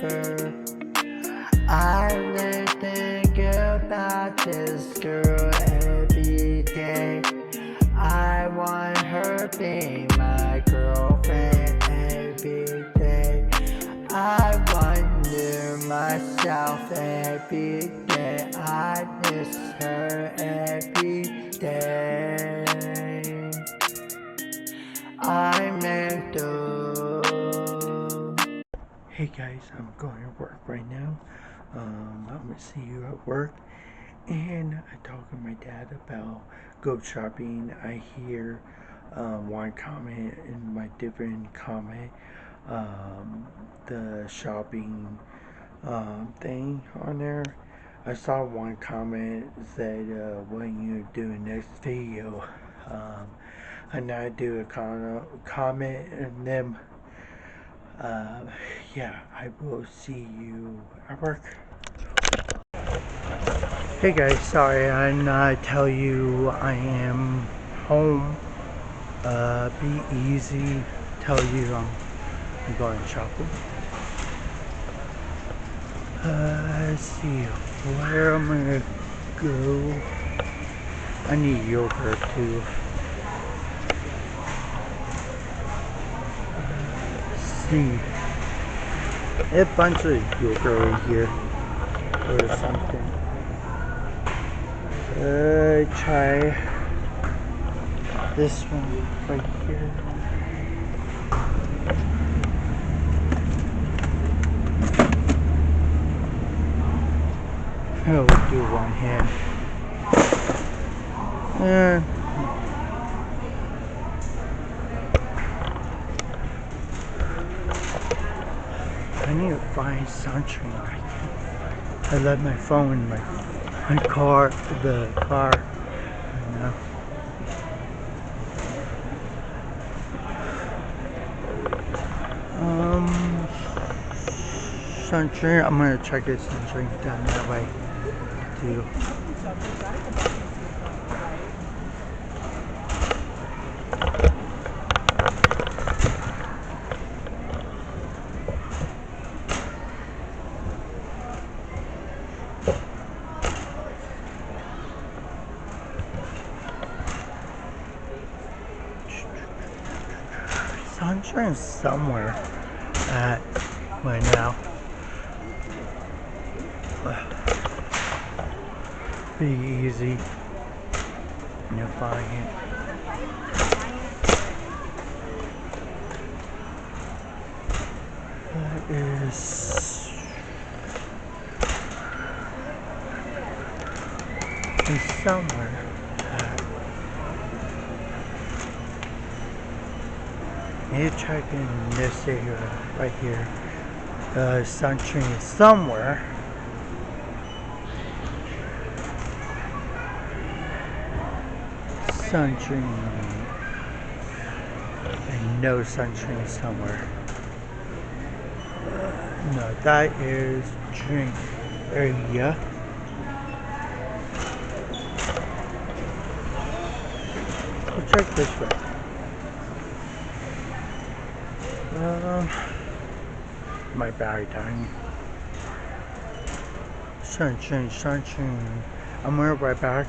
her. I really think about this girl every day. I want her be my girlfriend every day. I wonder myself every day. I miss her every day. I'm meant to. Hey guys, I'm going to work right now. I'm gonna see you at work, and I talk to my dad about go shopping. I hear one comment in my different comment, the shopping thing on there. I saw one comment said, "What you doing next video?" And I do a comment, and then. Yeah, I will see you at work. Hey guys, sorry I not tell you I am home. Be easy. Tell you I'm going shopping. Let's see where I'm gonna go. I need yogurt too. Let's see. A bunch of yogurt over here or something. Try this one right here. I'll do one hand. I need to find sunscreen. I left my phone in my car, the car. You know. Sunscreen. I'm gonna check this sunscreen down that way too. Sunscreen somewhere at right now. Be easy to find it. That is somewhere. Need to check in this area right here. Sunscreen is somewhere. Sunscreen. I know sunscreen somewhere. No, that is drink area. We'll check this way. My battery dying. Sunshine. I'm gonna right back.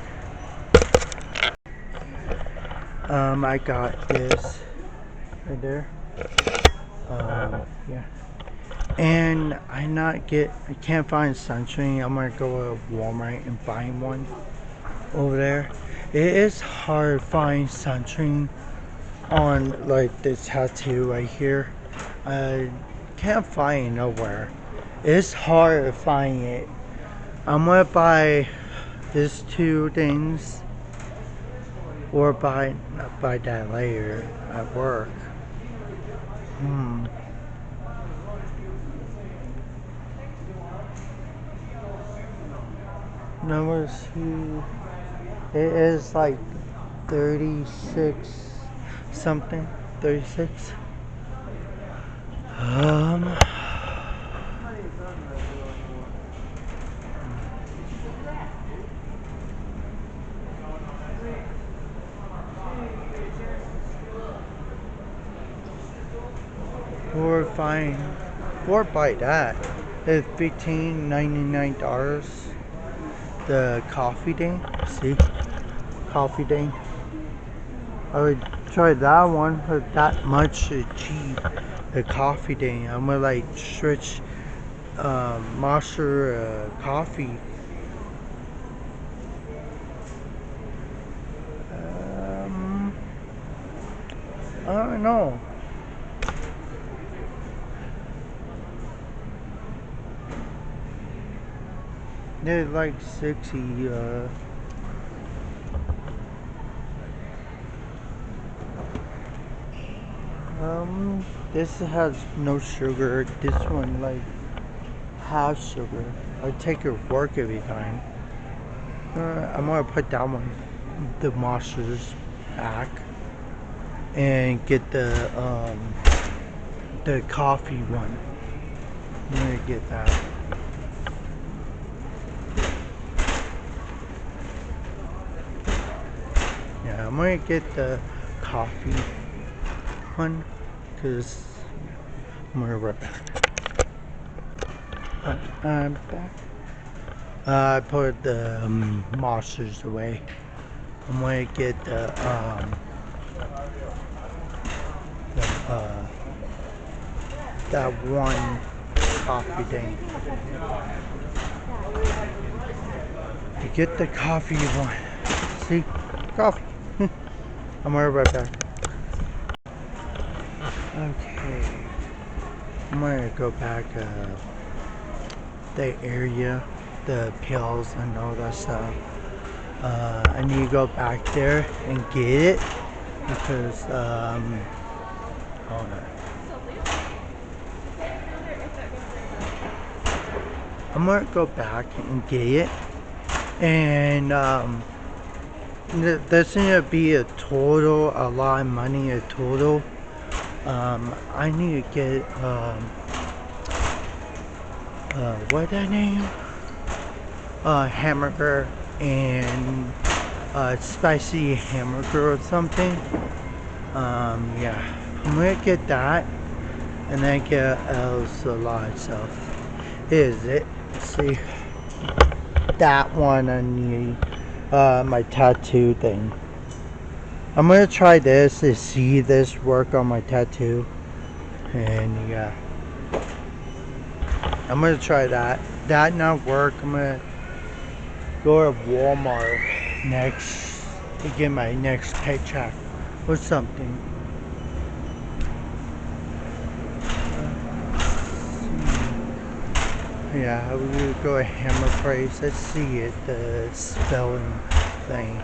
I got this right there. Yeah. And I can't find sunscreen. I'm gonna go to Walmart and find one over there. It is hard to find sunscreen on like this tattoo right here. I can't find it nowhere. It's hard to find it. I'm gonna buy these two things or buy that later at work. Number 2. It is like 36 something. 36. Or fine. Or buy that. It's $15.99. The coffee thing. See? Coffee thing. I would try that one for that much cheap. The coffee thing. I'm gonna like stretch monster coffee. Um, I don't know. They're like 60. This has no sugar. This one like has sugar. I take it to work every time. I'm gonna put that one, the monsters, back, and get the coffee one. I'm gonna get that. Yeah, I'm gonna get the coffee one because I'm gonna right back. I'm back. I put the monsters away. I'm gonna get uh, that one coffee thing. To get the coffee one. See? Coffee. I'm gonna right back. Okay. I'm gonna go back the area, the pills and all that stuff. I need to go back there and get it because hold on. I'm gonna go back and get it, and there's gonna be a lot of money a total. I need to get what that name? Hamburger and spicy hamburger or something. Yeah, I'm gonna get that and then get else a lot of stuff. Is it? See, that one I need. My tattoo thing. I'm gonna try this to see this work on my tattoo, and yeah, I'm gonna try that. That not work. I'm gonna go to Walmart next to get my next paycheck or something. Yeah, we're gonna go to Hammer Price. Let's see it, the spelling thing.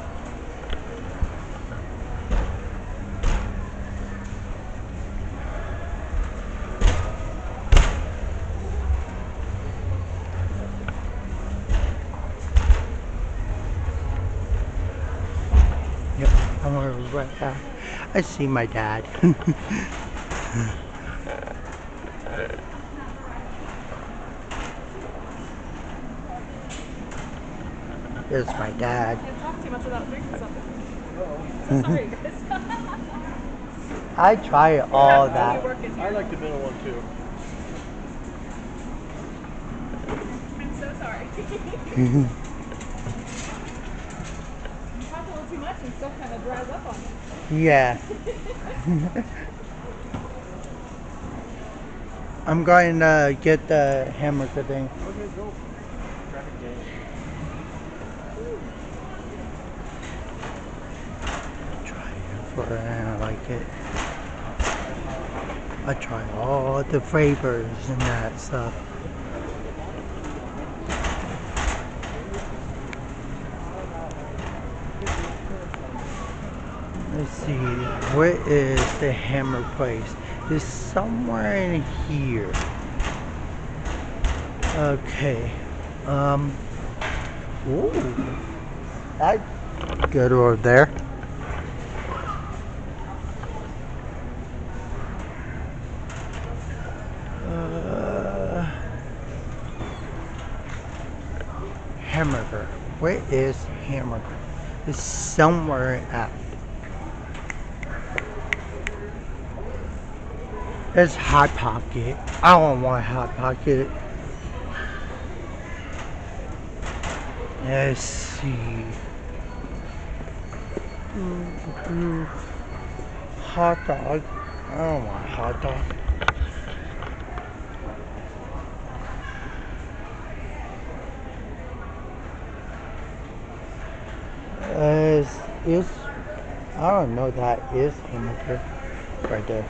Yep, I'm gonna right back. I see my dad. There's my dad. Can't talk too much without drinking something. Sorry, guys. I try all that. I like the middle one too. I'm so sorry. You talk a little too much and stuff kind of dries up on you. Yeah. I'm going to get the hamburger thing. Okay, go. Traffic jam. Try it for I like it. I try all the flavors and that stuff. Let's see, where is the hammer place? It's somewhere in here. Okay. Ooh. That's good over there. Hamburger. Where is hamburger? It's somewhere at. It's Hot Pocket. I don't want Hot Pocket. Let's see. Ooh. Hot dog. I don't want a hot dog. Is I don't know, that is hamburger right there.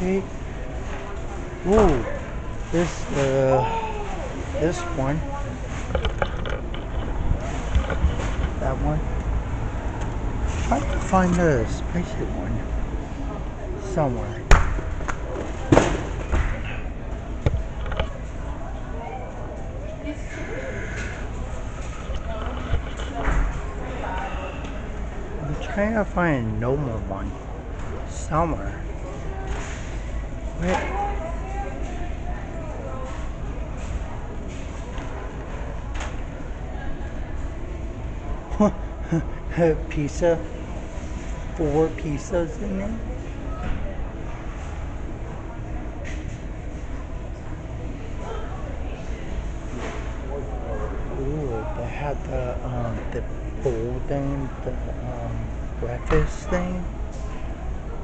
Okay. Ooh, this one, that one. Try to find the spicy one somewhere. I'm trying to find a normal one somewhere. Wait. Pizza. 4 pizzas in there. Ooh, they had the bowl thing, the breakfast thing.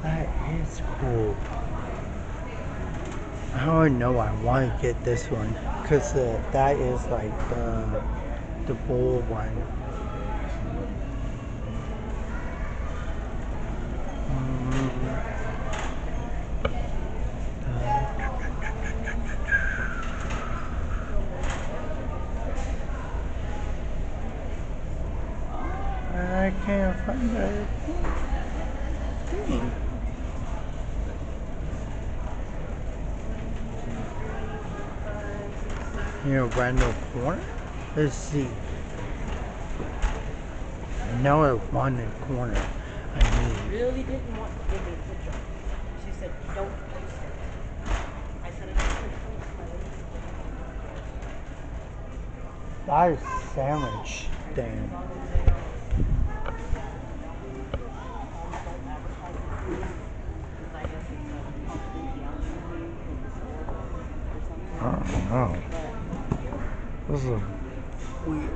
That is cool. I don't know. I want to get this one because that is like the bowl one. I can't find that thing. Random corner. Let's see. Now I want a corner. I need. Really didn't want to give me a picture. She said, don't post it. I said, I don't That is sandwich thing. I don't know. This is weird.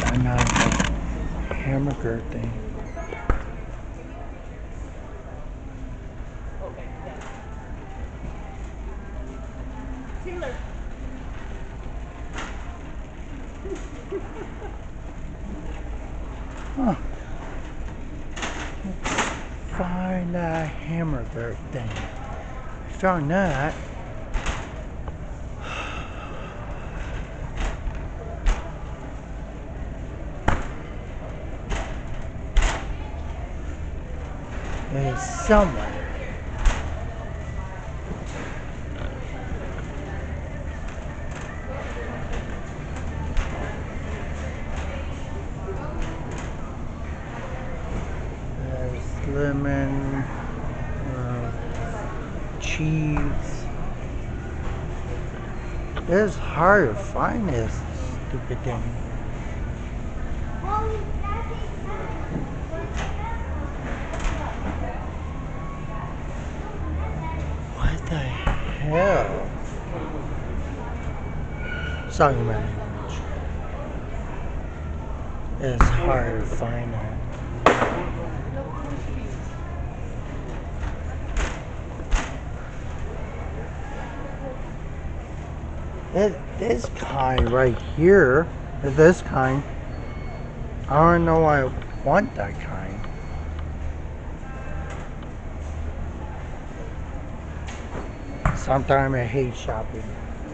I'm not a hamburger thing. Taylor. Huh. Find that hamburger thing. I found that. It's somewhere. There's lemon, cheese. It's hard to find this stupid thing. What the hell? Sorry, my language. It's hard to find that. This kind right here, this kind. I don't know why I want that kind. Sometimes I hate shopping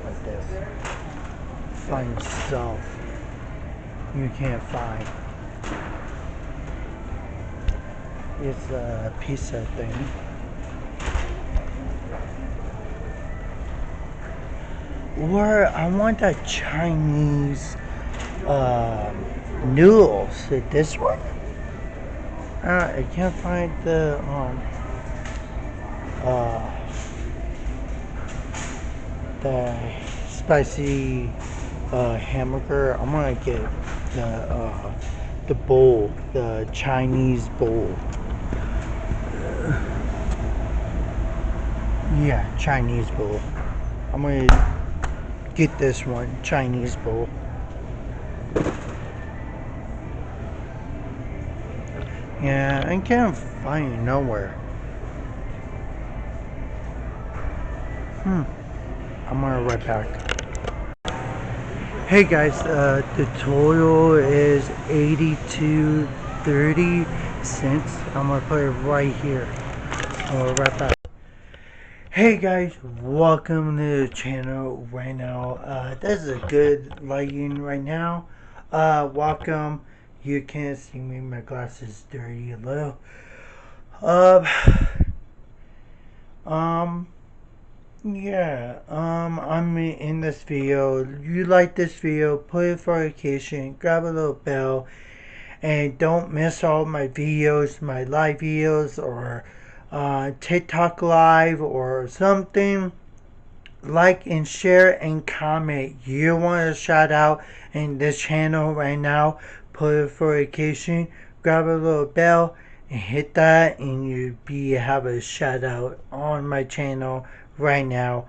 like this. Find stuff you can't find. It's a pizza thing. Or I want a Chinese noodles. This one? I can't find uh, the spicy hamburger. I'm gonna get the bowl, the Chinese bowl. Yeah, Chinese bowl. I'm gonna get this one, Chinese bowl. Yeah, I can't find it nowhere. I'm gonna right back. Hey guys, the total is 82.30 cents. I'm gonna put it right here. I'm gonna right back. Hey guys, welcome to the channel right now. This is a good lighting right now. Welcome. You can't see me, my glasses dirty a little. Yeah, I'm in this video. You like this video, put a notification, grab a little bell, and don't miss all my videos, my live videos, or TikTok live, or something. Like and share and comment. You want a shout out in this channel right now, put a notification, grab a little bell, and hit that, and you have a shout out on my channel right now.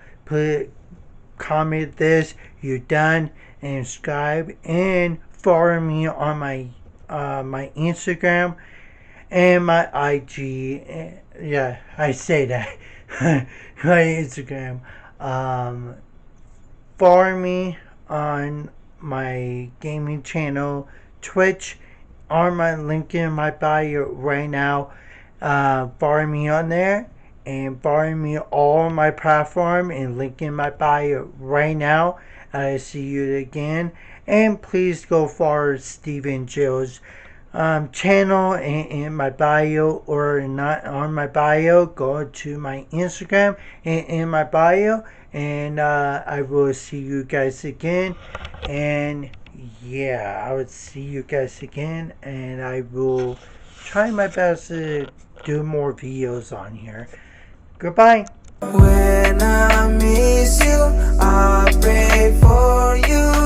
Comment this, you're done, and subscribe and follow me on my my Instagram and my IG. Yeah, I say that. My Instagram. Follow me on my gaming channel, Twitch, on my link in my bio right now. Follow me on there, and follow me all my platform and link in my bio right now. I see you again, and please go follow Stephen Jill's channel in my bio, or not on my bio. Go to my Instagram and in my bio, and I will see you guys again. And yeah, I would see you guys again, and I will try my best to do more videos on here. Goodbye. When I miss you, I pray for you.